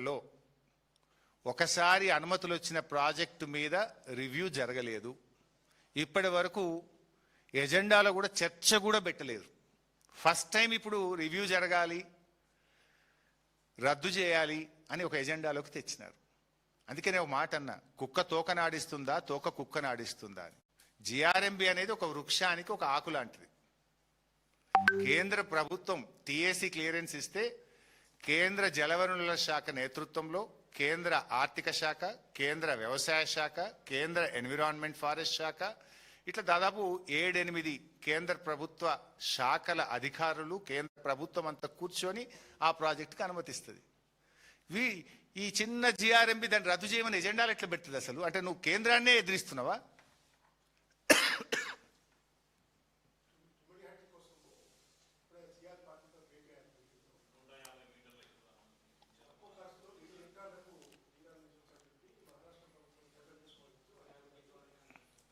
సంవత్సరాలలో ఒకసారి అనుమతులు వచ్చిన ప్రాజెక్టు మీద రివ్యూ జరగలేదు. ఇప్పటి వరకు ఎజెండాలో కూడా చర్చ కూడా పెట్టలేదు. ఫస్ట్ టైం ఇప్పుడు రివ్యూ జరగాలి, రద్దు చేయాలి అని ఒక ఎజెండాలోకి తెచ్చినారు. అందుకనే ఒక మాట అన్నా, కుక్క తోకనాడిస్తుందా తోక కుక్కనాడిస్తుందా అని. జిఆర్ఎంబి అనేది ఒక వృక్షానికి ఒక ఆకు లాంటిది. కేంద్ర ప్రభుత్వం టిఎసి క్లియరెన్స్ ఇస్తే కేంద్ర జలవనరుల శాఖ నేతృత్వంలో కేంద్ర ఆర్థిక శాఖ, కేంద్ర వ్యవసాయ శాఖ, కేంద్ర ఎన్విరాన్మెంట్ ఫారెస్ట్ శాఖ, ఇట్లా దాదాపు 7-8 కేంద్ర ప్రభుత్వ శాఖల అధికారులు కేంద్ర ప్రభుత్వం అంతా కూర్చొని ఆ ప్రాజెక్టుకి అనుమతిస్తుంది. ఈ చిన్న జిఆర్ఎంబి దాన్ని రద్దు చేయమని ఎజెండాలు ఎట్లా పెడుతుంది అసలు? అంటే నువ్వు కేంద్రాన్నే ఎదిరిస్తున్నావా?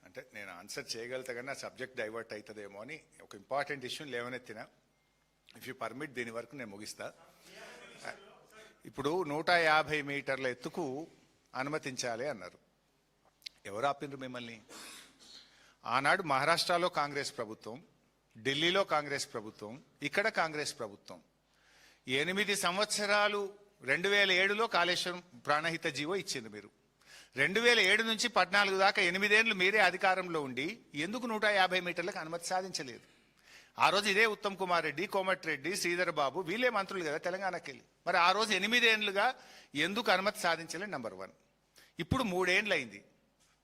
అంటే నేను ఆన్సర్ చేయగలుగుతా కానీ నా సబ్జెక్ట్ డైవర్ట్ అవుతుందేమో అని ఒక ఇంపార్టెంట్ ఇష్యూని లేవనెత్తిన. ఇఫ్ యూ పర్మిట్ దీని వరకు నేను ముగిస్తా. ఇప్పుడు 150 మీటర్ల ఎత్తుకు అనుమతించాలి అన్నారు. ఎవరు ఆపినరు మిమ్మల్ని? ఆనాడు మహారాష్ట్రలో కాంగ్రెస్ ప్రభుత్వం, ఢిల్లీలో కాంగ్రెస్ ప్రభుత్వం, ఇక్కడ కాంగ్రెస్ ప్రభుత్వం. 8 సంవత్సరాలు 2007లో కాళేశ్వరం ప్రాణహిత జీవో ఇచ్చింది మీరు. 2007 నుంచి 14 దాకా 8 ఏళ్ళు మీరే అధికారంలో ఉండి ఎందుకు 150 మీటర్లకు అనుమతి సాధించలేదు? ఆ రోజు ఇదే ఉత్తమ్ కుమార్ రెడ్డి, కోమటిరెడ్డి, శ్రీధర్ బాబు వీళ్ళే మంత్రులు కదా తెలంగాణకి వెళ్ళి. మరి ఆ రోజు 8 ఏళ్ళుగా ఎందుకు అనుమతి సాధించలేదు? నెంబర్ 1. ఇప్పుడు 3 ఏళ్ళు అయింది.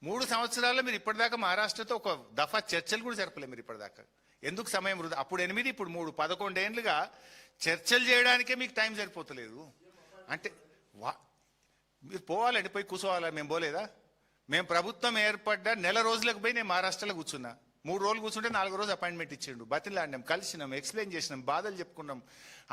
3 సంవత్సరాల్లో మీరు ఇప్పటిదాకా మహారాష్ట్రతో ఒక దఫా చర్చలు కూడా జరపలేదు మీరు ఇప్పటిదాకా. ఎందుకు సమయం వృధా? అప్పుడు 8, ఇప్పుడు 3, 11 ఏళ్ళుగా చర్చలు చేయడానికే మీకు టైం సరిపోతలేదు. అంటే మీరు పోవాలండి, పోయి కూర్చోవాలా? మేము పోలేదా? మేము ప్రభుత్వం ఏర్పడ్డ నెల రోజులకు పోయి నేను మహారాష్ట్రలో కూర్చున్నా. 3 రోజులు కూర్చుంటే 4వ రోజు అపాయింట్మెంట్ ఇచ్చిండు. బతిలాడినాం, కలిసినాం, ఎక్స్ప్లెయిన్ చేసినాం, బాధలు చెప్పుకున్నాం,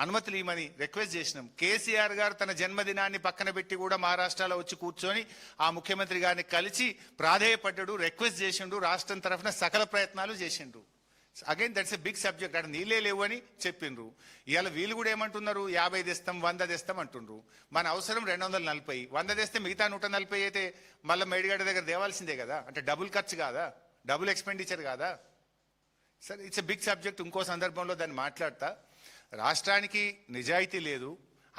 అనుమతులు ఇవ్వమని రిక్వెస్ట్ చేసినాం. కేసీఆర్ గారు తన జన్మదినాన్ని పక్కన పెట్టి కూడా మహారాష్ట్రలో వచ్చి కూర్చొని ఆ ముఖ్యమంత్రి గారిని కలిసి ప్రాధేయపడ్డాడు, రిక్వెస్ట్ చేసిండు, రాష్ట్రం తరఫున సకల ప్రయత్నాలు చేసిండు. Again that's a big subject. అక్కడ నీళ్ళే లేవు అని చెప్పిండ్రు. ఇవాళ వీళ్ళు కూడా ఏమంటున్నారు? 50 తెస్తాం, 100 తెస్తాం అంటుండ్రు. మన అవసరం 240. 100 తెస్తే మిగతా 140 అయితే మళ్ళీ మేడిగడ్డ దగ్గర దేవాల్సిందే కదా. అంటే డబుల్ ఖర్చు కాదా? డబుల్ ఎక్స్పెండిచర్ కాదా? సరే, ఇట్స్ ఎ బిగ్ సబ్జెక్ట్. ఇంకో సందర్భంలో దాన్ని మాట్లాడతా. రాష్ట్రానికి నిజాయితీ లేదు.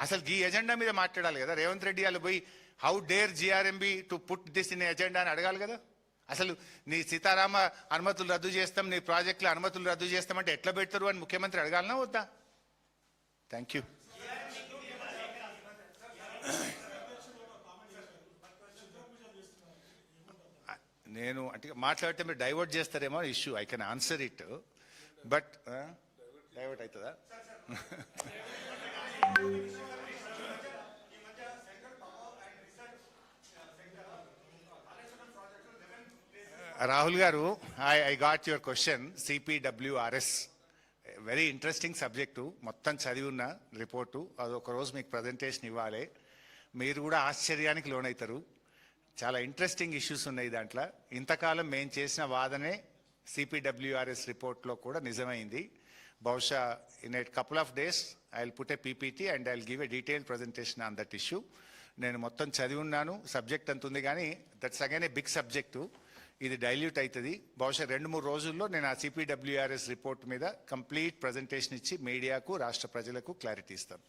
అసలు ఈ ఎజెండా మీద మాట్లాడాలి కదా. రేవంత్ రెడ్డి వాళ్ళు పోయి how dare GRMB to put this in agenda అని అడగాలి కదా. అసలు నీ సీతారామ అనుమతులు రద్దు చేస్తాం, నీ ప్రాజెక్టుల అనుమతులు రద్దు చేస్తామంటే ఎట్లా పెడతారు అని ముఖ్యమంత్రి అడగాలనా వద్దా? Thank you. నేను అంటే మాట్లాడితే మీరు డైవర్ట్ చేస్తారేమో issue. I can answer it, but divert అవుతుందా? Rahul garu, I got your question. CPWRS very interesting subject. మొత్తం చదివి ఉన్న రిపోర్టు. అది ఒకరోజు మీకు ప్రజెంటేషన్ ఇవ్వాలి. మీరు కూడా ఆశ్చర్యానికి లోనవుతారు. చాలా ఇంట్రెస్టింగ్ ఇష్యూస్ ఉన్నాయి దాంట్లో. ఇంతకాలం మేము చేసిన వాదనే సిపిడబ్ల్యూఆర్ఎస్ రిపోర్ట్లో కూడా నిజమైంది. బహుశా in a couple of days I will put a PPT and I will give a detailed presentation on that issue. నేను మొత్తం చదివి ఉన్నాను. సబ్జెక్ట్ అంత ఉంది కానీ that's again a big subject. ఇది డైల్యూట్ అవుతుంది. బహుశా 2-3 రోజుల్లో నేను ఆ సిపిడబ్ల్యూఆర్ఎస్ రిపోర్ట్ మీద కంప్లీట్ ప్రజెంటేషన్ ఇచ్చి మీడియాకు, రాష్ట్ర ప్రజలకు క్లారిటీ ఇస్తాను.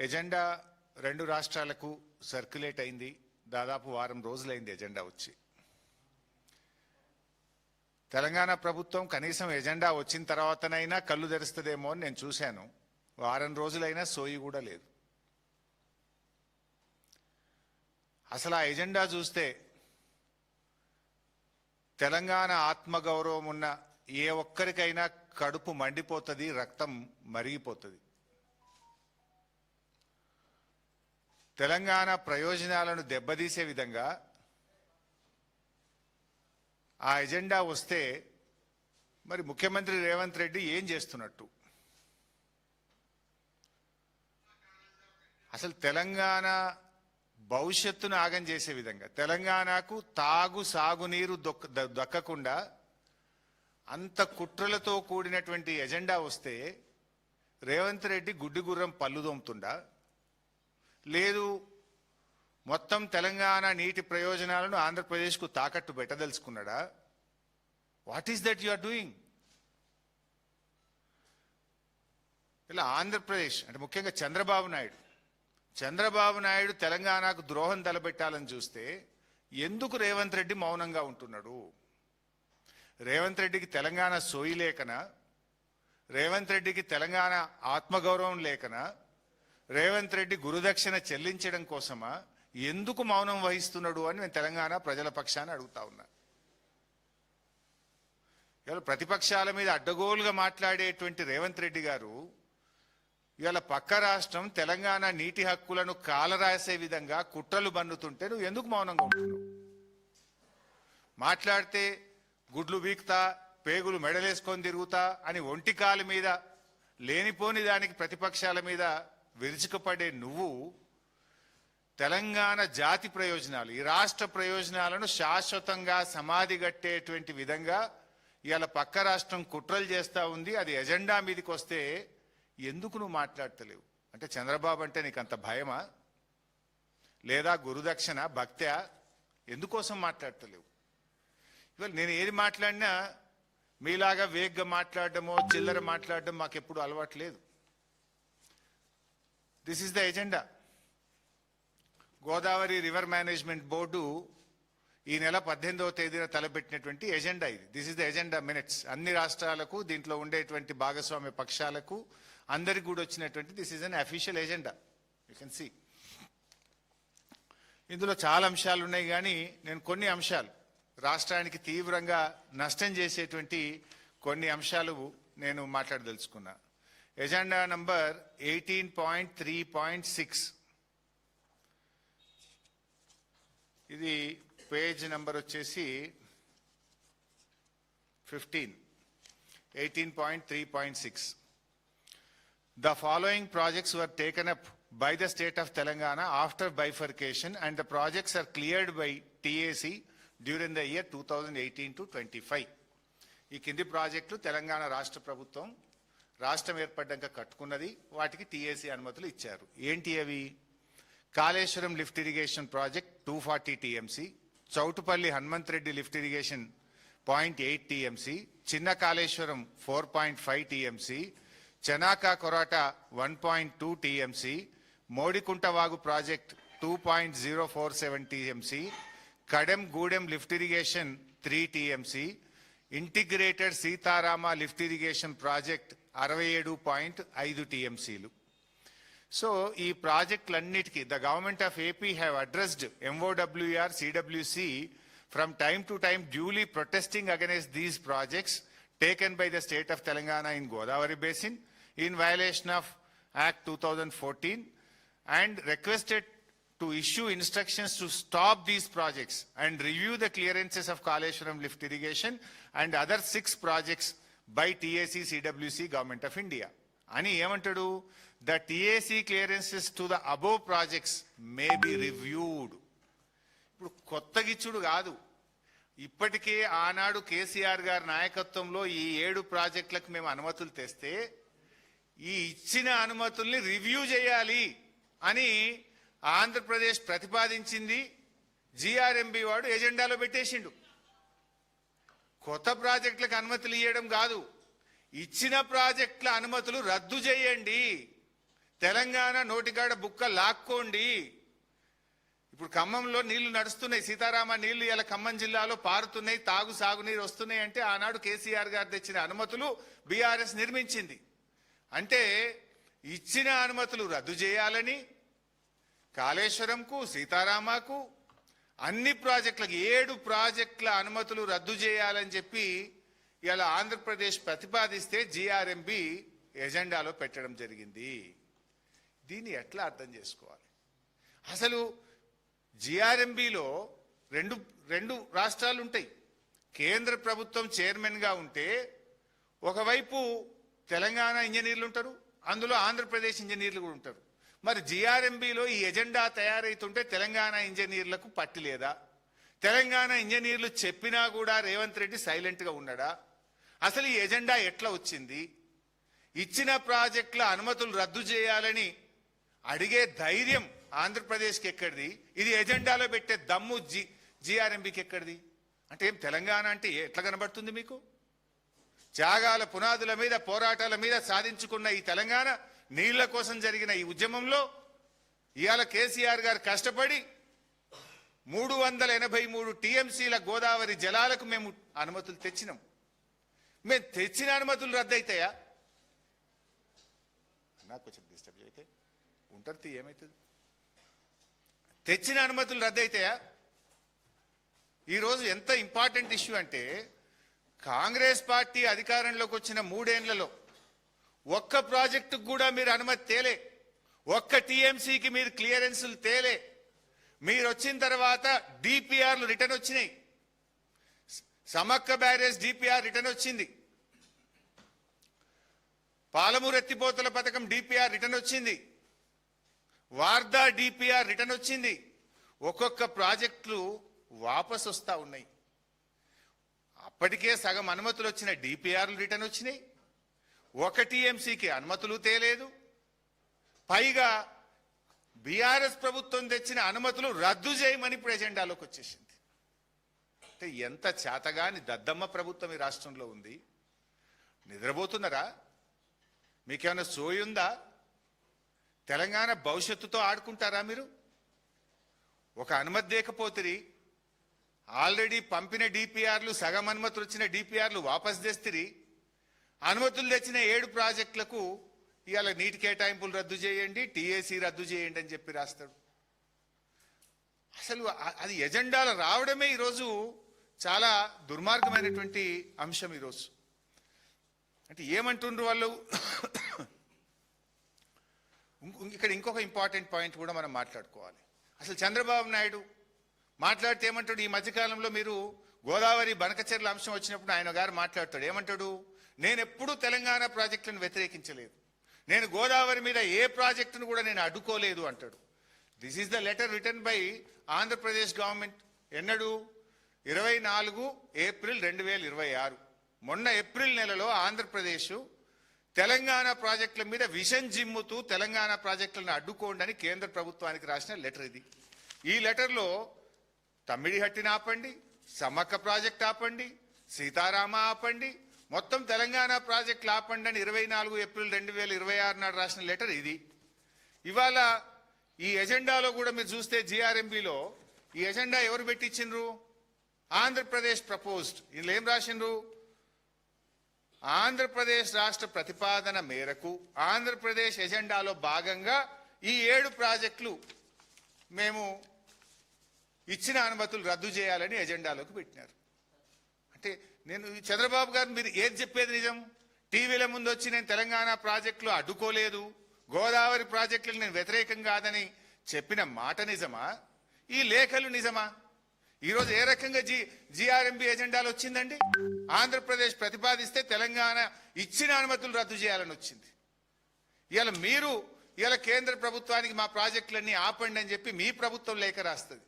ఎజెండా 2 రాష్ట్రాలకు సర్క్యులేట్ అయింది. దాదాపు వారం రోజులైంది ఎజెండా వచ్చి. తెలంగాణ ప్రభుత్వం కనీసం ఎజెండా వచ్చిన తర్వాతనైనా కళ్ళు తెరుస్తుందేమో అని నేను చూశాను. వారం రోజులైనా సోయి కూడా లేదు. అసలు ఆ ఎజెండా చూస్తే తెలంగాణ ఆత్మగౌరవం ఉన్న ఏ ఒక్కరికైనా కడుపు మండిపోతుంది, రక్తం మరిగిపోతుంది. తెలంగాణ ప్రయోజనాలను దెబ్బతీసే విధంగా ఆ ఎజెండా వస్తే మరి ముఖ్యమంత్రి రేవంత్ రెడ్డి ఏం చేస్తున్నట్టు? అసలు తెలంగాణ భవిష్యత్తును ఆగం చేసే విధంగా, తెలంగాణకు సాగునీరు దక్కకుండా అంత కుట్రలతో కూడినటువంటి ఎజెండా వస్తే రేవంత్ రెడ్డి గుడ్డి గుర్రం పళ్ళు దోముతుండా, లేదు మొత్తం తెలంగాణ నీటి ప్రయోజనాలను ఆంధ్రప్రదేశ్కు తాకట్టు పెట్టదలుచుకున్నాడా? What is that you are doing? ఇలా ఆంధ్రప్రదేశ్ అంటే ముఖ్యంగా చంద్రబాబు నాయుడు తెలంగాణకు ద్రోహం తలపెట్టాలని చూస్తే ఎందుకు రేవంత్ రెడ్డి మౌనంగా ఉంటున్నాడు? రేవంత్ రెడ్డికి తెలంగాణ సోయి లేకనా? రేవంత్ రెడ్డికి తెలంగాణ ఆత్మగౌరవం లేకనా? రేవంత్ రెడ్డి గురుదక్షిణ చెల్లించడం కోసమా? ఎందుకు మౌనం వహిస్తున్నాడు అని నేను తెలంగాణ ప్రజల పక్షాన అడుగుతా ఉన్నా. ఇవాళ ప్రతిపక్షాల మీద అడ్డగోలుగా మాట్లాడేటువంటి రేవంత్ రెడ్డి గారు ఇవాళ పక్క రాష్ట్రం తెలంగాణ నీటి హక్కులను కాలరాసే విధంగా కుట్రలు బన్నుతుంటే నువ్వు ఎందుకు మౌనంగా ఉంటున్నావు? మాట్లాడితే గుడ్లు వీక్తా, పేగులు మెడలేసుకొని తిరుగుతా అని ఒంటి కాలు మీద లేనిపోని దానికి ప్రతిపక్షాల మీద విరుచుకుపడే నువ్వు తెలంగాణ జాతి ప్రయోజనాలు, ఈ రాష్ట్ర ప్రయోజనాలను శాశ్వతంగా సమాధి కట్టేటువంటి విధంగా ఇవాళ పక్క రాష్ట్రం కుట్రలు చేస్తూ ఉంది. అది ఎజెండా మీదకి వస్తే ఎందుకు నువ్వు మాట్లాడతలేవు? అంటే చంద్రబాబు అంటే నీకు అంత భయమా, లేదా గురుదక్షిణ భక్త్యా? ఎందుకోసం మాట్లాడతలేవు? ఇవాళ నేను ఏది మాట్లాడినా మీలాగా వేగ్గా మాట్లాడడమో చిల్లర మాట్లాడడం మాకెప్పుడు అలవాటు లేదు. This is the agenda. Godavari river management board ఈ నెల 18వ తేదీన తలపెట్టినటువంటి ఎజెండా ఇది. This is the agenda minutes. అన్ని రాష్ట్రాలకు, దీంట్లో ఉండేటువంటి భాగస్వామ్య పక్షాలకు అందరికి కూడా వచ్చినటువంటి this is an official agenda. You can see. ఇందులో చాలా అంశాలు ఉన్నాయి, కానీ నేను కొన్ని అంశాలు రాష్ట్రానికి తీవ్రంగా నష్టం చేసేటువంటి కొన్ని అంశాలు నేను మాట్లాడదలుచుకున్నా. ఎజెండా నంబర్ 18.3.6, ఇది పేజ్ నెంబర్ వచ్చేసి 15, 18.3.6. The following projects were taken up by the state of Telangana after bifurcation and the projects are cleared by TAC during the year 2018 to 25. ఈ కింది ప్రాజెక్టులు తెలంగాణ రాష్ట్ర ప్రభుత్వం రాష్ట్రం ఏర్పడ్డాక కట్టుకున్నది, వాటికి టీఏసీ అనుమతులు ఇచ్చారు. ఏంటి అవి? Kaleshwaram lift irrigation project 240 TMC, Choutupalli Hanumanth Reddy lift irrigation 0.8 TMC, చిన్న కాళేశ్వరం 4.5 TMC, చెనాకా కొరాట 1.2 TMC, మోడికుంట వాగు project 2.047 TMC, Kadem Gudem lift irrigation 3 TMC, integrated Sitarama lift irrigation project 67.5 TMCలు. సో ఈ ప్రాజెక్టులన్నిటికీ the government of AP have addressed MOWR, CWC from time to time duly protesting against these projects taken by the state of Telangana in Godavari Basin in violation of Act 2014 and requested to issue instructions to stop these projects and review the clearances of Kaleshwaram lift irrigation and other 6 projects by TAC, CWC, Government of India. Ani ఏమంటాడు? The TAC clearances to the above projects may be reviewed. ఇప్పుడు కొత్తగిచ్చుడు కాదు, ఇప్పటికే ఆనాడు కేసీఆర్ గారి నాయకత్వంలో ఈ 7 ప్రాజెక్టులకు మేము అనుమతులు తెస్తే ఈ ఇచ్చిన అనుమతుల్ని రివ్యూ చేయాలి అని ఆంధ్రప్రదేశ్ ప్రతిపాదించింది. జిఆర్ఎంబి వాడు ఎజెండాలో పెట్టేసిండు. కొత్త ప్రాజెక్టులకు అనుమతులు ఇవ్వడం కాదు, ఇచ్చిన ప్రాజెక్టుల అనుమతులు రద్దు చేయండి, తెలంగాణ నోటికాడ బుక్క లాక్కోండి. ఇప్పుడు ఖమ్మంలో నీళ్లు నడుస్తున్నాయి, సీతారామ నీళ్లు ఇలా ఖమ్మం జిల్లాలో పారుతున్నాయి, సాగునీరు వస్తున్నాయి అంటే ఆనాడు కేసీఆర్ గారు తెచ్చిన అనుమతులు బీఆర్ఎస్ నిర్మించింది. అంటే ఇచ్చిన అనుమతులు రద్దు చేయాలని కాళేశ్వరంకు, సీతారామకు, అన్ని ప్రాజెక్టులకు 7 ప్రాజెక్టుల అనుమతులు రద్దు చేయాలని చెప్పి ఇలా ఆంధ్రప్రదేశ్ ప్రతిపాదిస్తే జిఆర్ఎంబి ఎజెండాలో పెట్టడం జరిగింది. దీన్ని ఎట్లా అర్థం చేసుకోవాలి? అసలు జిఆర్ఎంబిలో రెండు రాష్ట్రాలు ఉంటాయి. కేంద్ర ప్రభుత్వం చైర్మన్గా ఉంటే ఒకవైపు తెలంగాణ ఇంజనీర్లు ఉంటారు, అందులో ఆంధ్రప్రదేశ్ ఇంజనీర్లు కూడా ఉంటారు. మరి జిఆర్ఎంబిలో ఈ ఎజెండా తయారైతుంటే తెలంగాణ ఇంజనీర్లకు పట్టి లేదా? తెలంగాణ ఇంజనీర్లు చెప్పినా కూడా రేవంత్ రెడ్డి సైలెంట్గా ఉన్నాడా? అసలు ఈ ఎజెండా ఎట్లా వచ్చింది? ఇచ్చిన ప్రాజెక్టుల అనుమతులు రద్దు చేయాలని అడిగే ధైర్యం ఆంధ్రప్రదేశ్కి ఎక్కడిది? ఇది ఎజెండాలో పెట్టే దమ్ము జిఆర్ఎంబికి ఎక్కడిది? అంటే ఏం తెలంగాణ అంటే ఎట్లా కనబడుతుంది మీకు? త్యాగాల పునాదుల మీద, పోరాటాల మీద సాధించుకున్న ఈ తెలంగాణ, నీళ్ల కోసం జరిగిన ఈ ఉద్యమంలో ఇవాళ కేసీఆర్ గారు కష్టపడి 383 టీఎంసీల గోదావరి జలాలకు మేము అనుమతులు తెచ్చినాం. మేము తెచ్చిన అనుమతులు రద్దయితాయా? నాకు కొంచెం డిస్టర్బ్ అయితే ఉంటుంది, ఏమవుతుంది? తెచ్చిన అనుమతులు రద్దయితాయా? ఈరోజు ఎంత ఇంపార్టెంట్ ఇష్యూ అంటే, కాంగ్రెస్ పార్టీ అధికారంలోకి వచ్చిన 3 ఏళ్లలో ఒక్క ప్రాజెక్టుకు కూడా మీరు అనుమతి తేలే, ఒక్క టీఎంసీకి మీరు క్లియరెన్సులు తేలే. మీరు వచ్చిన తర్వాత డిపిఆర్లు రిటర్న్ వచ్చినాయి. సమక్క బ్యారేజ్ డిపిఆర్ రిటర్న్ వచ్చింది. పాలమూరు ఎత్తిపోతల పథకం డిపిఆర్ రిటర్న్ వచ్చింది. వార్దా డిపిఆర్ రిటర్న్ వచ్చింది. ఒక్కొక్క ప్రాజెక్టులు వాపస్ వస్తా ఉన్నాయి. అప్పటికే సగం అనుమతులు వచ్చిన డిపిఆర్లు రిటర్న్ వచ్చినాయి. ఒక టీఎంసీకి అనుమతులు తేలేదు. పైగా బీఆర్ఎస్ ప్రభుత్వం తెచ్చిన అనుమతులు రద్దు చేయమని ఇప్పుడు ఎజెండాలోకి వచ్చేసింది. అంటే ఎంత చేతగాని దద్దమ్మ ప్రభుత్వం ఈ రాష్ట్రంలో ఉంది. నిద్రపోతున్నారా? మీకేమైనా సోయుందా? తెలంగాణ భవిష్యత్తుతో ఆడుకుంటారా మీరు? ఒక అనుమతి లేకపోతే ఆల్రెడీ పంపిన డిపిఆర్లు, సగం అనుమతులు వచ్చిన డిపిఆర్లు వాపస్ తెస్తిరి. అనుమతులు తెచ్చిన 7 ప్రాజెక్టులకు ఇవాళ నీటి కేటాయింపులు రద్దు చేయండి, టీఏసీ రద్దు చేయండి అని చెప్పి రాస్తాడు. అసలు అది ఎజెండాలు రావడమే ఈరోజు చాలా దుర్మార్గమైనటువంటి అంశం. ఈరోజు అంటే ఏమంటుండ్రు వాళ్ళు? ఇక్కడ ఇంకొక ఇంపార్టెంట్ పాయింట్ కూడా మనం మాట్లాడుకోవాలి. అసలు చంద్రబాబు నాయుడు మాట్లాడితే ఏమంటాడు? ఈ మధ్యకాలంలో మీరు గోదావరి బనకచెర్ల అంశం వచ్చినప్పుడు ఆయన గారు మాట్లాడతాడు. ఏమంటాడు? నేను ఎప్పుడూ తెలంగాణ ప్రాజెక్టులను వ్యతిరేకించలేదు, నేను గోదావరి మీద ఏ ప్రాజెక్టును కూడా నేను అడ్డుకోలేదు అంటాడు. This is the letter written by Andhra Pradesh government. ఎన్నడు? 24 ఏప్రిల్ 2026. మొన్న ఏప్రిల్ నెలలో ఆంధ్రప్రదేశ్ తెలంగాణ ప్రాజెక్టుల మీద విషం జిమ్ముతూ తెలంగాణ ప్రాజెక్టులను అడ్డుకోండి అని కేంద్ర ప్రభుత్వానికి రాసిన లెటర్ ఇది. ఈ లెటర్లో తమ్మిడిహట్టిని ఆపండి, సమ్మక్క ప్రాజెక్ట్ ఆపండి, సీతారామ ఆపండి, మొత్తం తెలంగాణ ప్రాజెక్టులు ఆపండి అని 24 ఏప్రిల్ 2026 నాడు రాసిన లెటర్ ఇది. ఇవాళ ఈ ఎజెండాలో కూడా మీరు చూస్తే జిఆర్ఎంబిలో ఈ ఎజెండా ఎవరు పెట్టించిండ్రు? ఆంధ్రప్రదేశ్ ప్రపోజ్డ్. ఇందులో ఏం రాసిండ్రు? ఆంధ్రప్రదేశ్ రాష్ట్ర ప్రతిపాదన మేరకు ఆంధ్రప్రదేశ్ ఎజెండాలో భాగంగా ఈ 7 ప్రాజెక్టులు మేము ఇచ్చిన అనుమతులు రద్దు చేయాలని ఎజెండాలోకి పెట్టినారు. అంటే నేను చంద్రబాబు గారు మీరు ఏది చెప్పేది నిజం? టీవీల ముందు వచ్చి నేను తెలంగాణ ప్రాజెక్టులు అడ్డుకోలేదు, గోదావరి ప్రాజెక్టులకు నేను వ్యతిరేకం కాదని చెప్పిన మాట నిజమా? ఈ లేఖలు నిజమా? ఈరోజు ఏ రకంగా జిఆర్ఎంబి ఎజెండాలు వచ్చిందండి? ఆంధ్రప్రదేశ్ ప్రతిపాదిస్తే తెలంగాణ ఇచ్చిన అనుమతులు రద్దు చేయాలని వచ్చింది. ఇవాళ మీరు కేంద్ర ప్రభుత్వానికి మా ప్రాజెక్టులన్నీ ఆపండి అని చెప్పి మీ ప్రభుత్వం లేఖ రాస్తుంది.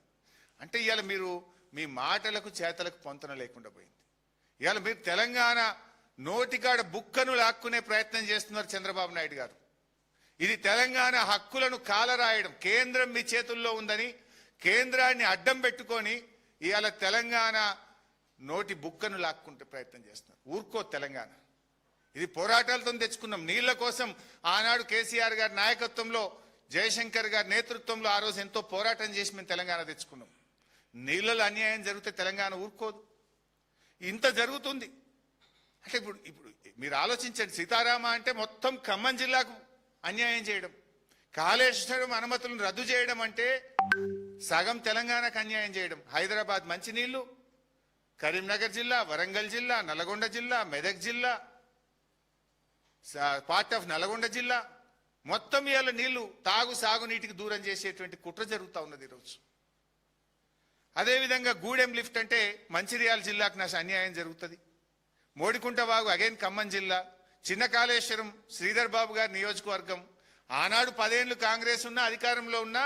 అంటే ఇవాళ మీరు మీ మాటలకు చేతలకు పొంతన లేకుండా పోయింది. ఇవాళ మీరు తెలంగాణ నోటికాడ బుక్కను లాక్కునే ప్రయత్నం చేస్తున్నారు చంద్రబాబు నాయుడు గారు. ఇది తెలంగాణ హక్కులను కాలరాయడం. కేంద్రం మీ చేతుల్లో ఉందని కేంద్రాన్ని అడ్డం పెట్టుకొని ఇవాళ తెలంగాణ నోటి బుక్కను లాక్కుంటే ప్రయత్నం చేస్తున్నారు. ఊరుకో తెలంగాణ. ఇది పోరాటాలతో తెచ్చుకున్నాం. నీళ్ల కోసం ఆనాడు కేసీఆర్ గారి నాయకత్వంలో, జయశంకర్ గారి నేతృత్వంలో ఆ రోజు ఎంతో పోరాటం చేసి మేము తెలంగాణ తెచ్చుకున్నాం. నీళ్లలో అన్యాయం జరిగితే తెలంగాణ ఊరుకోదు. ఇంత జరుగుతుంది అంటే ఇప్పుడు మీరు ఆలోచించండి. సీతారామ అంటే మొత్తం ఖమ్మం జిల్లాకు అన్యాయం చేయడం, కాళేశ్వరం అనుమతులను రద్దు చేయడం అంటే సగం తెలంగాణకు అన్యాయం చేయడం. హైదరాబాద్ మంచినీళ్లు, కరీంనగర్ జిల్లా, వరంగల్ జిల్లా, నల్గొండ జిల్లా, మెదక్ జిల్లా, పార్ట్ ఆఫ్ నల్గొండ జిల్లా మొత్తం ఇవాళ నీళ్లు సాగునీటికి దూరం చేసేటువంటి కుట్ర జరుగుతూ ఉన్నది ఈరోజు. అదేవిధంగా గూడెం లిఫ్ట్ అంటే మంచిర్యాల జిల్లాకు అన్యాయం జరుగుతుంది. మోడికుంట వాగు అగైన్ ఖమ్మం జిల్లా, చిన్న కాళేశ్వరం శ్రీధర్ బాబు గారి నియోజకవర్గం. ఆనాడు 10 ఏళ్లు కాంగ్రెస్ ఉన్న అధికారంలో ఉన్న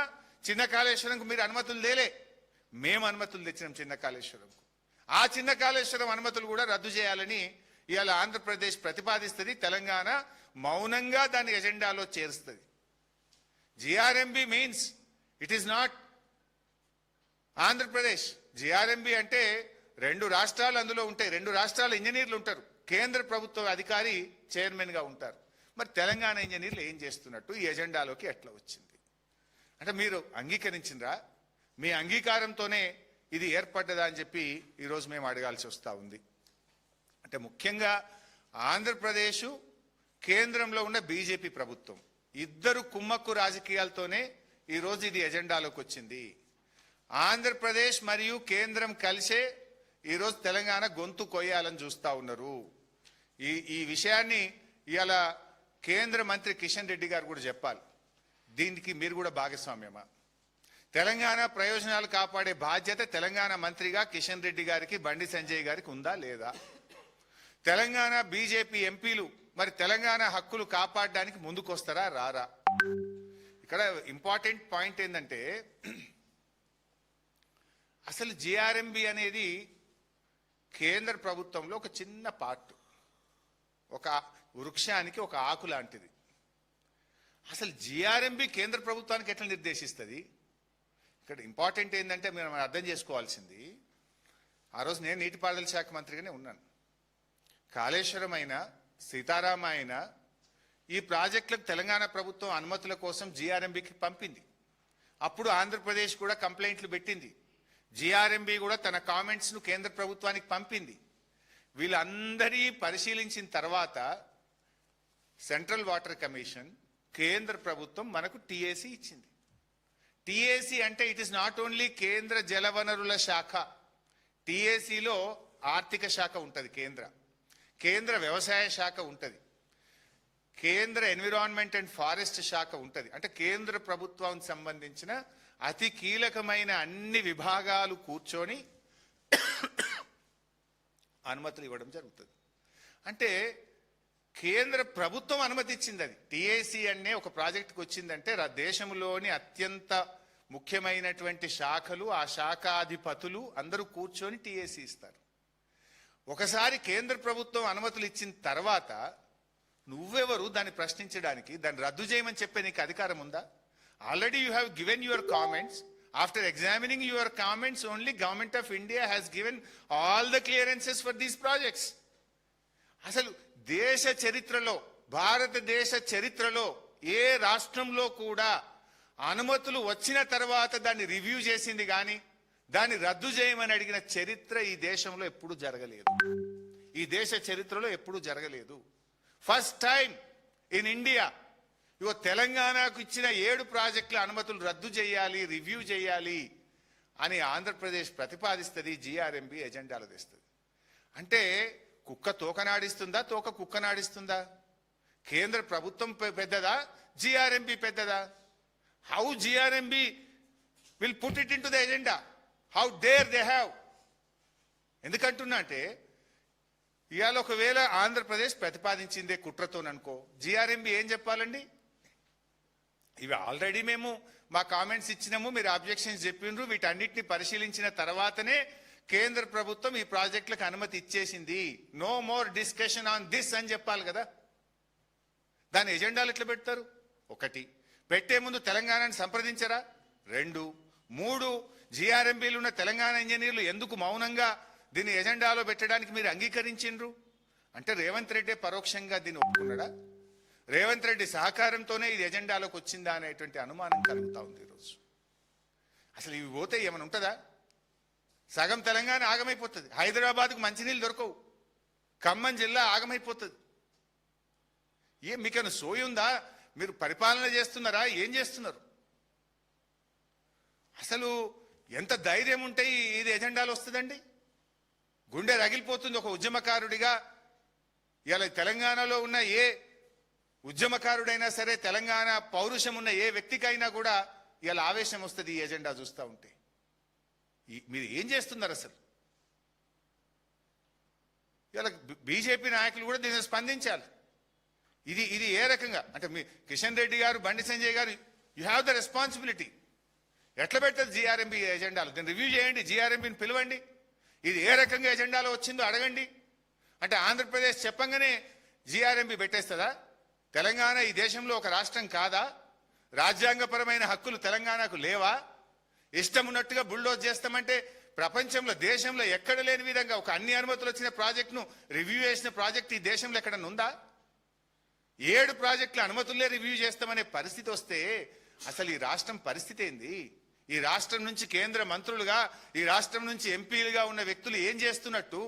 చిన్న కాళేశ్వరంకు మీరు అనుమతులు తేలే, మేము అనుమతులు తెచ్చినాం చిన్న కాళేశ్వరంకు. ఆ చిన్న కాళేశ్వరం అనుమతులు కూడా రద్దు చేయాలని ఇవాళ ఆంధ్రప్రదేశ్ ప్రతిపాదిస్తుంది, తెలంగాణ మౌనంగా దాని ఎజెండాలో చేరుస్తుంది. GRMB means it is not Andhra Pradesh. GRMB అంటే 2 రాష్ట్రాలు అందులో ఉంటాయి, 2 రాష్ట్రాల ఇంజనీర్లు ఉంటారు, కేంద్ర ప్రభుత్వ అధికారి చైర్మన్ గా ఉంటారు. మరి తెలంగాణ ఇంజనీర్లు ఏం చేస్తున్నట్టు ఈ ఎజెండాలోకి ఎట్లా వచ్చింది? అంటే మీరు అంగీకరించిండ్రా? మీ అంగీకారంతోనే ఇది ఏర్పడ్డదా అని చెప్పి ఈరోజు మేము అడగాల్సి వస్తూ ఉంది. అంటే ముఖ్యంగా ఆంధ్రప్రదేశ్ కేంద్రంలో ఉన్న బీజేపీ ప్రభుత్వం ఇద్దరు కుమ్మక్కు రాజకీయాలతోనే ఈరోజు ఇది ఎజెండాలోకి వచ్చింది. ఆంధ్రప్రదేశ్ మరియు కేంద్రం కలిసే ఈరోజు తెలంగాణ గొంతు కొయ్యాలని చూస్తూ ఉన్నారు. ఈ విషయాన్ని ఇవాళ కేంద్ర మంత్రి కిషన్ రెడ్డి గారు కూడా చెప్పాలి. దీనికి మీరు కూడా భాగస్వామ్యమా? తెలంగాణ ప్రయోజనాలు కాపాడే బాధ్యత తెలంగాణ మంత్రిగా కిషన్ రెడ్డి గారికి, బండి సంజయ్ గారికి ఉందా లేదా? తెలంగాణ బీజేపీ ఎంపీలు మరి తెలంగాణ హక్కులు కాపాడడానికి ముందుకొస్తారా రారా? ఇక్కడ ఇంపార్టెంట్ పాయింట్ ఏంటంటే అసలు జిఆర్ఎంబి అనేది కేంద్ర ప్రభుత్వంలో ఒక చిన్న పార్ట్, ఒక వృక్షానికి ఒక ఆకు లాంటిది. అసలు జిఆర్ఎంబి కేంద్ర ప్రభుత్వానికి ఎట్లా నిర్దేశిస్తుంది? ఇక్కడ ఇంపార్టెంట్ ఏంటంటే మనం అర్థం చేసుకోవాల్సింది, ఆ రోజు నేను నీటిపారుదల శాఖ మంత్రిగానే ఉన్నాను. కాళేశ్వరం అయినా సీతారామ అయినా ఈ ప్రాజెక్టులకు తెలంగాణ ప్రభుత్వం అనుమతుల కోసం జిఆర్ఎంబికి పంపింది. అప్పుడు ఆంధ్రప్రదేశ్ కూడా కంప్లైంట్లు పెట్టింది. జిఆర్ఎంబి కూడా తన కామెంట్స్ను కేంద్ర ప్రభుత్వానికి పంపింది. వీళ్ళందరి పరిశీలించిన తర్వాత సెంట్రల్ వాటర్ కమిషన్, కేంద్ర ప్రభుత్వం మనకు టీఏసీ ఇచ్చింది. టీఏసీ అంటే ఇట్ ఇస్ నాట్ ఓన్లీ కేంద్ర జలవనరుల శాఖ. టీఏసీలో ఆర్థిక శాఖ ఉంటుంది, కేంద్ర వ్యవసాయ శాఖ ఉంటుంది, కేంద్ర ఎన్విరాన్మెంట్ అండ్ ఫారెస్ట్ శాఖ ఉంటుంది. అంటే కేంద్ర ప్రభుత్వానికి సంబంధించిన అతి కీలకమైన అన్ని విభాగాలు కూర్చొని అనుమతులు ఇవ్వడం జరుగుతుంది. అంటే కేంద్ర ప్రభుత్వం అనుమతి ఇచ్చింది. అది టీఏసీ అనే ఒక ప్రాజెక్టుకు వచ్చిందంటే దేశంలోని అత్యంత ముఖ్యమైనటువంటి శాఖలు, ఆ శాఖాధిపతులు అందరూ కూర్చొని టీఏసీ ఇస్తారు. ఒకసారి కేంద్ర ప్రభుత్వం అనుమతులు ఇచ్చిన తర్వాత నువ్వెవరు దాన్ని ప్రశ్నించడానికి, దాన్ని రద్దు చేయమని చెప్పే నీకు అధికారం ఉందా? Already you have given your comments. After examining your comments only government of India has given all the clearances for these projects. అసలు దేశ చరిత్రలో, భారతదేశ చరిత్రలో ఏ రాష్ట్రంలో కూడా అనుమతులు వచ్చిన తర్వాత దాన్ని రివ్యూ చేసింది కానీ దాన్ని రద్దు చేయమని అడిగిన చరిత్ర ఈ దేశంలో ఎప్పుడూ జరగలేదు. ఈ దేశ చరిత్రలో ఎప్పుడూ జరగలేదు. ఫస్ట్ టైం ఇన్ ఇండియా ఇవో తెలంగాణకు ఇచ్చిన 7 ప్రాజెక్టుల అనుమతులు రద్దు చేయాలి, రివ్యూ చేయాలి అని ఆంధ్రప్రదేశ్ ప్రతిపాదిస్తుంది. జిఆర్ఎంబి ఎజెండాలు తెస్తుంది. అంటే కుక్క తోకనాడిస్తుందా, తోక కుక్కనాడిస్తుందా? కేంద్ర ప్రభుత్వం పెద్దదా, జిఆర్ఎంబి పెద్దదా? How GRMB will put it in to the agenda? How dare they have? ఎందుకంటున్నా అంటే ఇవాళ ఒకవేళ ఆంధ్రప్రదేశ్ ప్రతిపాదించిందే కుట్రతోననుకో, జిఆర్ఎంబి ఏం చెప్పాలండి? ఇవి ఆల్రెడీ మేము మా కామెంట్స్ ఇచ్చినాము, మీరు అబ్జెక్షన్స్ చెప్పిండ్రు, వీటన్నిటిని పరిశీలించిన తర్వాతనే కేంద్ర ప్రభుత్వం ఈ ప్రాజెక్టులకు అనుమతి ఇచ్చేసింది, no more discussion on this అని చెప్పాలి కదా. దాని ఎజెండాలు ఎట్లా పెడతారు? 1, పెట్టే ముందు తెలంగాణని సంప్రదించరా? 2, 3, జిఆర్ఎంబీలు ఉన్న తెలంగాణ ఇంజనీర్లు ఎందుకు మౌనంగా దీన్ని ఎజెండాలో పెట్టడానికి మీరు అంగీకరించిండ్రు? అంటే రేవంత్ రెడ్డి పరోక్షంగా దీన్ని ఒప్పుకున్నాడా? రేవంత్ రెడ్డి సహకారంతోనే ఇది ఎజెండాలోకి వచ్చిందా అనేటువంటి అనుమానం కలుగుతా ఉంది ఈరోజు. అసలు ఇవి పోతే ఏమైనా ఉంటుందా? సగం తెలంగాణ ఆగమైపోతుంది. హైదరాబాద్కు మంచినీళ్ళు దొరకవు, ఖమ్మం జిల్లా ఆగమైపోతుంది. మీకేమైనా సోయి ఉందా? మీరు పరిపాలన చేస్తున్నారా? ఏం చేస్తున్నారు? అసలు ఎంత ధైర్యం ఉంటే ఇది ఎజెండాలో వస్తుందండి? గుండె రగిలిపోతుంది ఒక ఉద్యమకారుడిగా. ఇలా తెలంగాణలో ఉన్న ఏ ఉద్యమకారుడైనా సరే, తెలంగాణ పౌరుషం ఉన్న ఏ వ్యక్తికైనా కూడా ఇలా ఆవేశం వస్తుంది ఈ ఎజెండా చూస్తూ ఉంటే. మీరు ఏం చేస్తున్నారు అసలు? ఇలా బీజేపీ నాయకులు కూడా దీన్ని స్పందించాలి. ఇది ఏ రకంగా అంటే మీ కిషన్ రెడ్డి గారు, బండి సంజయ్ గారు, యూ హ్యావ్ ద రెస్పాన్సిబిలిటీ. ఎట్లా పెడుతుంది జిఆర్ఎంబి ఎజెండాలు? దీన్ని రివ్యూ చేయండి, జిఆర్ఎంబిని పిలవండి, ఇది ఏ రకంగా ఎజెండాలో వచ్చిందో అడగండి. అంటే ఆంధ్రప్రదేశ్ చెప్పంగానే జిఆర్ఎంబి పెట్టేస్తుందా? తెలంగాణ ఈ దేశంలో ఒక రాష్ట్రం కాదా? రాజ్యాంగపరమైన హక్కులు తెలంగాణకు లేవా? ఇష్టం ఉన్నట్టుగా బుల్డోజ్ చేస్తామంటే ప్రపంచంలో దేశంలో ఎక్కడ లేని విధంగా ఒక అన్ని అనుమతులు వచ్చిన ప్రాజెక్టును రివ్యూ చేసిన ప్రాజెక్ట్ ఈ దేశంలో ఎక్కడన్నా ఉందా? 7 ప్రాజెక్టుల అనుమతులే రివ్యూ చేస్తామనే పరిస్థితి వస్తే అసలు ఈ రాష్ట్రం పరిస్థితి ఏంది? ఈ రాష్ట్రం నుంచి కేంద్ర మంత్రులుగా, ఈ రాష్ట్రం నుంచి ఎంపీలుగా ఉన్న వ్యక్తులు ఏం చేస్తున్నట్టు?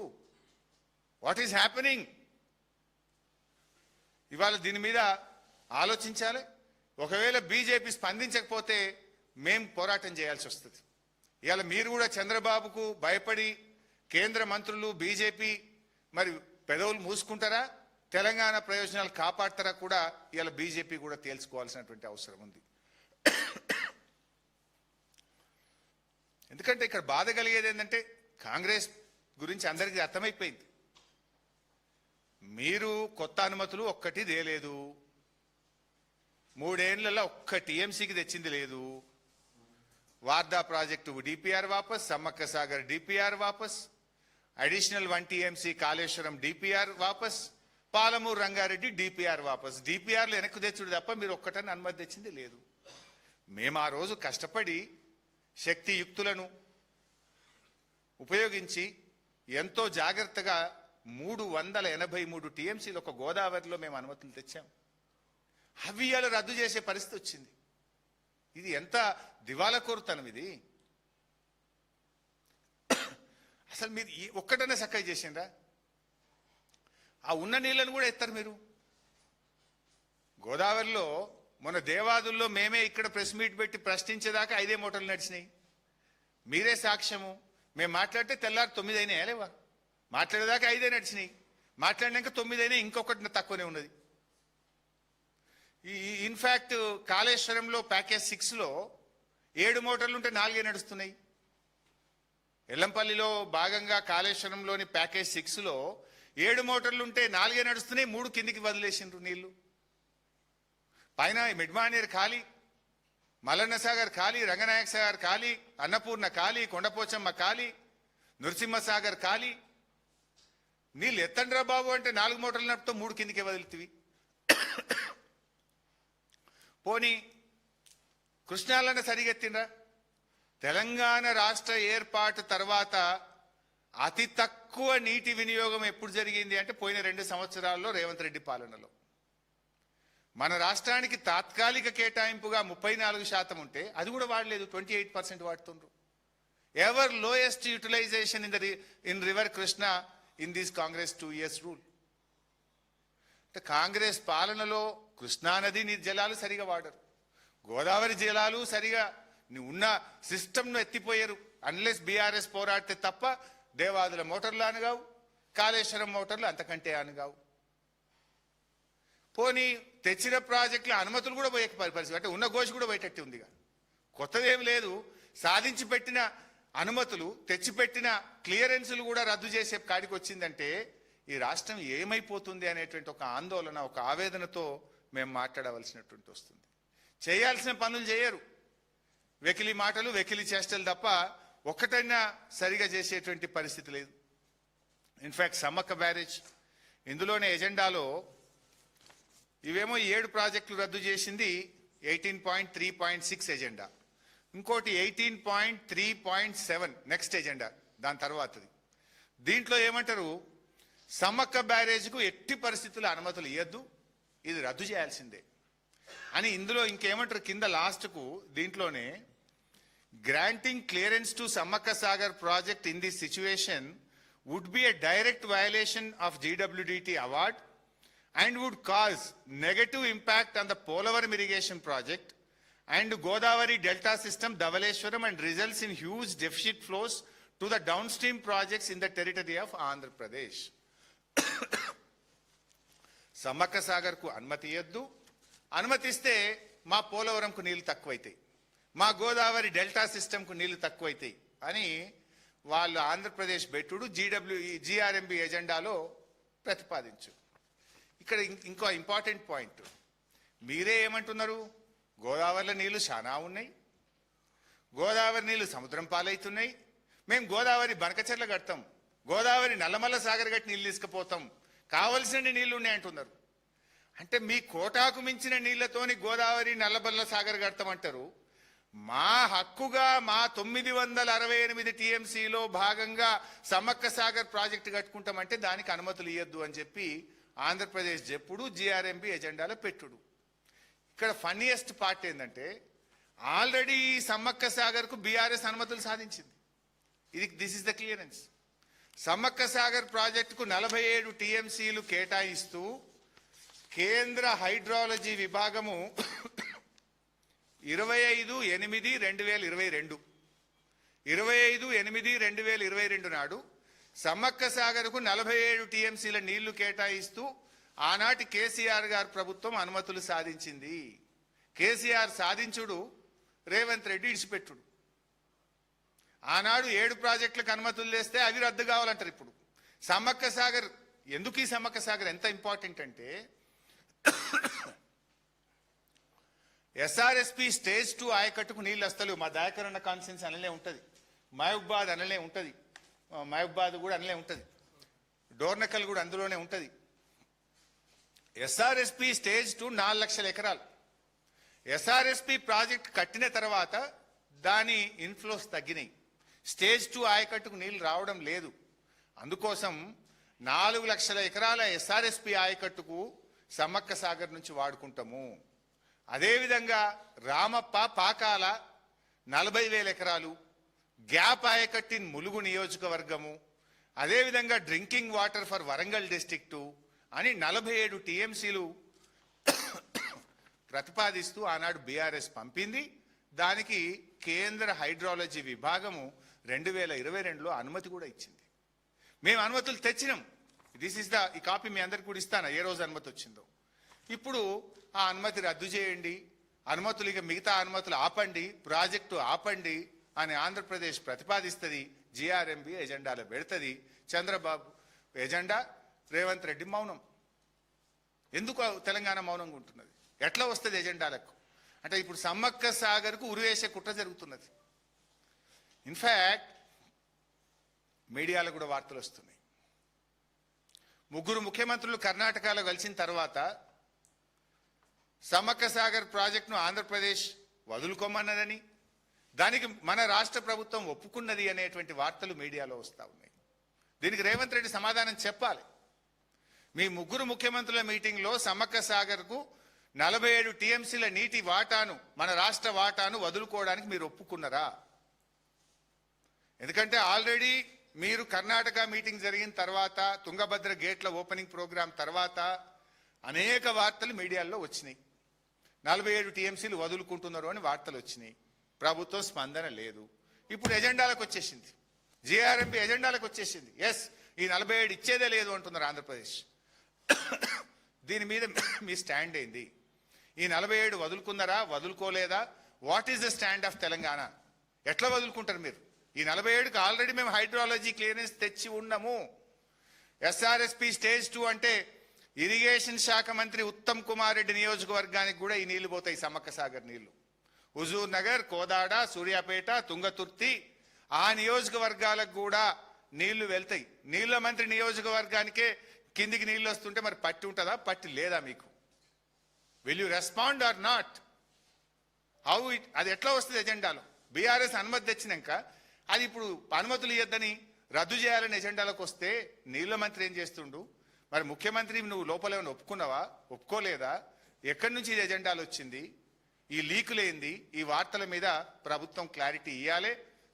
What is happening? ఇవాళ దీని మీద ఆలోచించాలి. ఒకవేళ బీజేపీ స్పందించకపోతే మేం పోరాటం చేయాల్సి వస్తుంది. ఇవాళ మీరు కూడా చంద్రబాబుకు భయపడి కేంద్ర మంత్రులు బీజేపీ మరి పెదవులు మూసుకుంటారా, తెలంగాణ ప్రయోజనాలు కాపాడతారా కూడా ఇవాళ బీజేపీ కూడా తేల్చుకోవాల్సినటువంటి అవసరం ఉంది. ఎందుకంటే ఇక్కడ బాధ కలిగేది ఏంటంటే కాంగ్రెస్ గురించి అందరికీ అర్థమైపోయింది. మీరు కొత్త అనుమతులు ఒక్కటి తేలేదు, 3 ఏళ్లలో ఒక్క టీఎంసీకి తెచ్చింది లేదు. వార్దా ప్రాజెక్టు డిపిఆర్ వాపస్, సమ్మక్క సాగర్ డిపిఆర్ వాపస్, అడిషనల్ 1 టీఎంసీ కాళేశ్వరం డిపిఆర్ వాపస్, పాలమూరు రంగారెడ్డి డిపిఆర్ వాపస్. డిపిఆర్లు వెనక్కు తెచ్చుడు తప్ప మీరు ఒక్కటని అనుమతి తెచ్చింది లేదు. మేము ఆ రోజు కష్టపడి శక్తి యుక్తులను ఉపయోగించి ఎంతో జాగ్రత్తగా 383 టీఎంసీలు ఒక గోదావరిలో మేము అనుమతులు తెచ్చాం. అవి ఇవాళ రద్దు చేసే పరిస్థితి వచ్చింది. ఇది ఎంత దివాలా కోరుతాను ఇది. అసలు మీరు ఒక్కటనే చక్కగా చేసిండ్రా? ఆ ఉన్న నీళ్లను కూడా ఎత్తారు మీరు. గోదావరిలో మొన్న దేవాదుల్లో మేమే ఇక్కడ ప్రెస్ మీట్ పెట్టి ప్రశ్నించేదాకా 5 మోటార్లు నడిచినాయి. మీరే సాక్ష్యము. మేము మాట్లాడితే తెల్లారు 9 అయినాయా లేవా? మాట్లాడేదాకా 5 నడిచినాయి, మాట్లాడినాక 9 అయినా, ఇంకొకటి తక్కువనే ఉన్నది. ఇన్ఫాక్ట్ కాళేశ్వరంలో ప్యాకేజ్ 6లో 7 మోటార్లు ఉంటే 4 నడుస్తున్నాయి. ఎల్లంపల్లిలో భాగంగా కాళేశ్వరంలోని ప్యాకేజ్ 6లో 7 మోటార్లు ఉంటే 4 నడుస్తున్నాయి, 3 కిందికి వదిలేసిండ్రు నీళ్లు. పైన మిడ్మానేర్ ఖాళీ, మల్లన్న సాగర్ ఖాళీ, రంగనాయక సాగర్ ఖాళీ, అన్నపూర్ణ ఖాళీ, కొండపోచమ్మ ఖాళీ, నృసింహ సాగర్ ఖాళీ. నీళ్ళు ఎత్తండ్రా బాబు అంటే 4 మోటార్లు నడుపుతో 3 కిందికి వదులుతీవి. పోనీ కృష్ణాలన్న సరిగెత్తిండ్రా? తెలంగాణ రాష్ట్ర ఏర్పాటు తర్వాత అతి తక్కువ నీటి వినియోగం ఎప్పుడు జరిగింది అంటే పోయిన 2 సంవత్సరాల్లో రేవంత్ రెడ్డి పాలనలో. మన రాష్ట్రానికి తాత్కాలిక కేటాయింపుగా 34% ఉంటే అది కూడా వాడలేదు, 28% వాడుతుండ్రు. Ever lowest utilization in river Krishna in this Congress 2 years rule. అంటే కాంగ్రెస్ పాలనలో కృష్ణానది జలాలు సరిగా వాడరు, గోదావరి జలాలు సరిగా ఉన్న సిస్టమ్ను ఎత్తిపోయారు. అన్లెస్ బీఆర్ఎస్ పోరాడితే తప్ప దేవాదుల మోటార్లు అనగావు, కాళేశ్వరం మోటార్లు అంతకంటే అనగావు. పోనీ తెచ్చిన ప్రాజెక్టుల అనుమతులు కూడా పోయే పరిస్థితి, అంటే ఉన్న గోషి కూడా పోయేటట్టు ఉందిగా. కొత్తదేం లేదు. సాధించి పెట్టిన అనుమతులు, తెచ్చిపెట్టిన క్లియరెన్సులు కూడా రద్దు చేసే కాడికి వచ్చిందంటే ఈ రాష్ట్రం ఏమైపోతుంది అనేటువంటి ఒక ఆందోళన, ఒక ఆవేదనతో మేము మాట్లాడవలసినటువంటి వస్తుంది. చేయాల్సిన పనులు చేయరు, వెకిలి మాటలు, వెకిలి చేష్టలు తప్ప ఒక్కటైనా సరిగా చేసేటువంటి పరిస్థితి లేదు. ఇన్ఫాక్ట్ సమ్మక్క బ్యారేజ్ ఇందులోనే ఎజెండాలో ఇవేమో 7 ప్రాజెక్టులు రద్దు చేసింది 18.3.6 ఎజెండా, ఇంకోటి 18.3.7 నెక్స్ట్ ఎజెండా దాని తర్వాతది. దీంట్లో ఏమంటారు, సమ్మక్క బ్యారేజ్కు ఎట్టి పరిస్థితుల్లో అనుమతులు ఇవ్వద్దు, ఇది రద్దు చేయాల్సిందే అని. ఇందులో ఇంకేమంటారు కింద లాస్ట్కు దీంట్లోనే, granting clearance to Sammakka Sagar project in this situation would be a direct violation of GWDT award and would cause negative impact on the Polavaram irrigation project and Godavari Delta system, Dhavaleshwaram, and results in huge deficit flows to the downstream projects in the territory of Andhra Pradesh. Sammakka Sagar కు అనుమతి ఇవ్వద్దు, అనుమతిస్తే మా పోలవరంకు నీళ్లు తక్కువైతాయి, మా Godavari delta సిస్టమ్కు నీళ్లు తక్కువైతాయి అని వాళ్ళు ఆంధ్రప్రదేశ్ బెట్టుడు GRMB ఎజెండాలో ప్రతిపాదించు. ఇక్కడ ఇంకో ఇంపార్టెంట్ పాయింట్, మీరే ఏమంటున్నారు, గోదావరిలో నీళ్లు చాలా ఉన్నాయి, గోదావరి నీళ్లు సముద్రం పాలవుతున్నాయి, మేము గోదావరి బనకచెర్ల కడతాం, గోదావరి నల్లమల్ల సాగర్ గట్టి నీళ్ళు తీసుకుపోతాం, కావలసిన నీళ్లు ఉన్నాయంటున్నారు. అంటే మీ కోటాకు మించిన నీళ్లతోని గోదావరి నల్లమల్ల సాగర్ కడతామంటారు. మా హక్కుగా మా 968 టీఎంసీలో భాగంగా సమ్మక్క సాగర్ ప్రాజెక్టు కట్టుకుంటామంటే దానికి అనుమతులు ఇవ్వద్దు అని చెప్పి ఆంధ్రప్రదేశ్ చెప్పుడు, జిఆర్ఎంబి ఎజెండాలో పెట్టుడు. ఇక్కడ ఫన్నీయెస్ట్ పార్ట్ ఏంటంటే ఆల్రెడీ సమ్మక్క సాగర్కు బీఆర్ఎస్ అనుమతులు సాధించింది. This is the clearance. Sammakka Sagar ప్రాజెక్టుకు 47 టీఎంసీలు కేటాయిస్తూ కేంద్ర హైడ్రాలజీ విభాగము 25/8/2022 25/8/2022 నాడు సమ్మక్క సాగర్కు 47 టీఎంసీల నీళ్లు కేటాయిస్తూ ఆనాటి కేసీఆర్ గారు ప్రభుత్వం అనుమతులు సాధించింది. కేసీఆర్ సాధించుడు, రేవంత్ రెడ్డి ఇడిచిపెట్టుడు. ఆనాడు 7 ప్రాజెక్టులకు అనుమతులు చేస్తే అవి రద్దు కావాలంటారు. ఇప్పుడు సమ్మక్క సాగర్ ఎందుకు, ఈ సమ్మక్క సాగర్ ఎంత ఇంపార్టెంట్ అంటే ఎస్ఆర్ఎస్పి స్టేజ్ 2 ఆయకట్టుకు నీళ్ళు వస్తలేవు. మా దాయకరణ కాన్ఫరెన్స్ అనలే ఉంటుంది, మహబూబాద్ అనలే ఉంటుంది, మహబూబాద్ కూడా అనలే ఉంటుంది, డోర్నకల్ కూడా అందులోనే ఉంటుంది. ఎస్ఆర్ఎస్పి స్టేజ్ 2 4 లక్షల ఎకరాలు. ఎస్ఆర్ఎస్పి ప్రాజెక్ట్ కట్టిన తర్వాత దాని ఇన్ఫ్లోస్ తగ్గినాయి. స్టేజ్ 2 ఆయకట్టుకు నీళ్లు రావడం లేదు. అందుకోసం 4 లక్షల ఎకరాల ఎస్ఆర్ఎస్పి ఆయకట్టుకు సమ్మక్క సాగర్ నుంచి వాడుకుంటాము. అదేవిధంగా రామప్ప పాకాల 40,000 ఎకరాలు, గ్యాప్ ఆయకట్టిన్ ములుగు నియోజకవర్గము, అదేవిధంగా drinking water for Warangal district అని 47 టీఎంసీలు ప్రతిపాదిస్తూ ఆనాడు బీఆర్ఎస్ పంపింది. దానికి కేంద్ర హైడ్రాలజీ విభాగము 2022లో అనుమతి కూడా ఇచ్చింది. మేము అనుమతులు తెచ్చినాం. ఈ కాపీ మీ అందరికి కూడా ఇస్తాను, ఏ రోజు అనుమతి వచ్చిందో. ఇప్పుడు ఆ అనుమతి రద్దు చేయండి, అనుమతులు ఇక మిగతా అనుమతులు ఆపండి, ప్రాజెక్టు ఆపండి అని ఆంధ్రప్రదేశ్ ప్రతిపాదిస్తుంది. జిఆర్ఎంబి ఎజెండాలో పెడుతుంది. చంద్రబాబు ఎజెండా, రేవంత్ రెడ్డి మౌనం. ఎందుకు తెలంగాణ మౌనంగా ఉంటున్నది? ఎట్లా వస్తుంది ఎజెండాలకు? అంటే ఇప్పుడు సమ్మక్క సాగర్కు ఉరివేసే కుట్ర జరుగుతున్నది. ఇన్ఫ్యాక్ట్ మీడియాలో కూడా వార్తలు వస్తున్నాయి. 3 ముఖ్యమంత్రులు కర్ణాటకలో కలిసిన తర్వాత సమ్మక్క సాగర్ ప్రాజెక్టును ఆంధ్రప్రదేశ్ వదులుకోమన్నదని, దానికి మన రాష్ట్ర ప్రభుత్వం ఒప్పుకున్నది అనేటువంటి వార్తలు మీడియాలో వస్తూ ఉన్నాయి. దీనికి రేవంత్ రెడ్డి సమాధానం చెప్పాలి. మీ 3 ముఖ్యమంత్రుల మీటింగ్లో సమ్మక్క సాగర్కు 47 టీఎంసీల నీటి వాటాను, మన రాష్ట్ర వాటాను వదులుకోవడానికి మీరు ఒప్పుకున్నారా? ఎందుకంటే ఆల్రెడీ మీరు కర్ణాటక మీటింగ్ జరిగిన తర్వాత, తుంగభద్ర గేట్ల ఓపెనింగ్ ప్రోగ్రాం తర్వాత అనేక వార్తలు మీడియాలో వచ్చినాయి. 47 టీఎంసీలు వదులుకుంటున్నారు అని వార్తలు వచ్చినాయి. ప్రభుత్వం స్పందన లేదు. ఇప్పుడు ఎజెండాలకు వచ్చేసింది, జిఆర్ఎంపీ ఎజెండాలకు వచ్చేసింది. ఎస్, ఈ 47 ఇచ్చేదే లేదు అంటున్నారు ఆంధ్రప్రదేశ్. దీని మీద మీ స్టాండ్ ఏంది? ఈ 47 వదులుకున్నారా, వదులుకోలేదా? What is the stand of Telangana? ఎట్లా వదులుకుంటారు మీరు? ఈ 47కు ఆల్రెడీ మేము హైడ్రాలజీ క్లియరెన్స్ తెచ్చి ఉన్నాము. ఎస్ఆర్ఎస్పి స్టేజ్ 2 అంటే ఇరిగేషన్ శాఖ మంత్రి ఉత్తమ్ కుమార్ రెడ్డి నియోజకవర్గానికి కూడా ఈ నీళ్లు పోతాయి, సమ్మక్క సాగర్ నీళ్లు. హుజూర్ నగర్, కోదాడ, సూర్యాపేట, తుంగతుర్తి ఆ నియోజకవర్గాలకు కూడా నీళ్లు వెళ్తాయి. నీళ్ల మంత్రి నియోజకవర్గానికే కిందికి నీళ్లు వస్తుంటే మరి పట్టి ఉంటుందా, పట్టి లేదా మీకు? Will you respond or not? How it, అది ఎట్లా వస్తుంది ఎజెండాలో? బీఆర్ఎస్ అనుమతి తెచ్చినాక అది ఇప్పుడు అనుమతులు ఇవ్వద్దని రద్దు చేయాలని ఎజెండాలకు వస్తే నీళ్ల మంత్రి ఏం చేస్తుండు? మరి ముఖ్యమంత్రి నువ్వు లోపల ఏమైనా ఒప్పుకున్నావా, ఒప్పుకోలేదా? ఎక్కడి నుంచి ఇది ఎజెండాలు వచ్చింది? ఈ లీకులేంది? ఈ వార్తల మీద ప్రభుత్వం క్లారిటీ ఇవ్వాలి.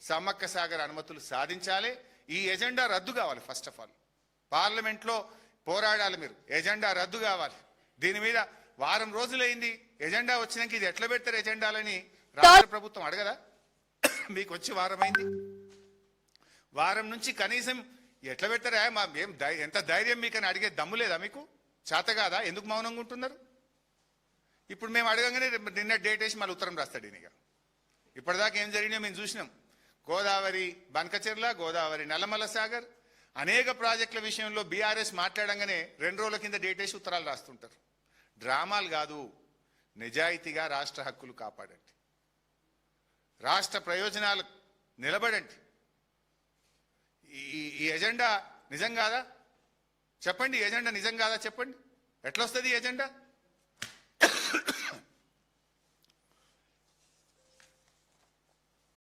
సమ్మక్క సాగర్ అనుమతులు సాధించాలి. ఈ ఎజెండా రద్దు కావాలి. ఫస్ట్ ఆఫ్ ఆల్ పార్లమెంట్లో పోరాడాలి మీరు. ఎజెండా రద్దు కావాలి. దీని మీద వారం రోజులైంది. ఎజెండా వచ్చినాక ఇది ఎట్లా పెడతారు ఎజెండాలని రాష్ట్ర ప్రభుత్వం అడగదా? మీకు వచ్చి వారం అయింది. వారం నుంచి కనీసం ఎట్లా పెడతారా, ఎంత ధైర్యం మీకు అని అడిగే దమ్ము లేదా మీకు? చేత కాదా? ఎందుకు మౌనంగా ఉంటున్నారు? ఇప్పుడు మేము అడగంగానే నిన్న డేట్ వేసి మళ్ళీ ఉత్తరం రాస్తాడు ఈయనగా. ఇప్పటిదాకా ఏం జరిగినాయో మేము చూసినాం. గోదావరి బనకచెర్ల, గోదావరి నల్లమల్ల సాగర్ అనేక ప్రాజెక్టుల విషయంలో బీఆర్ఎస్ మాట్లాడంగానే 2 రోజుల కింద డేట్ వేసి ఉత్తరాలు రాస్తుంటారు. డ్రామాలు కాదు, నిజాయితీగా రాష్ట్ర హక్కులు కాపాడండి, రాష్ట్ర ప్రయోజనాలు నిలబడండి. ఈ ఎజెండా నిజం కాదా చెప్పండి, ఈ ఎజెండా నిజం కాదా చెప్పండి, ఎట్లా వస్తుంది ఈ ఎజెండా?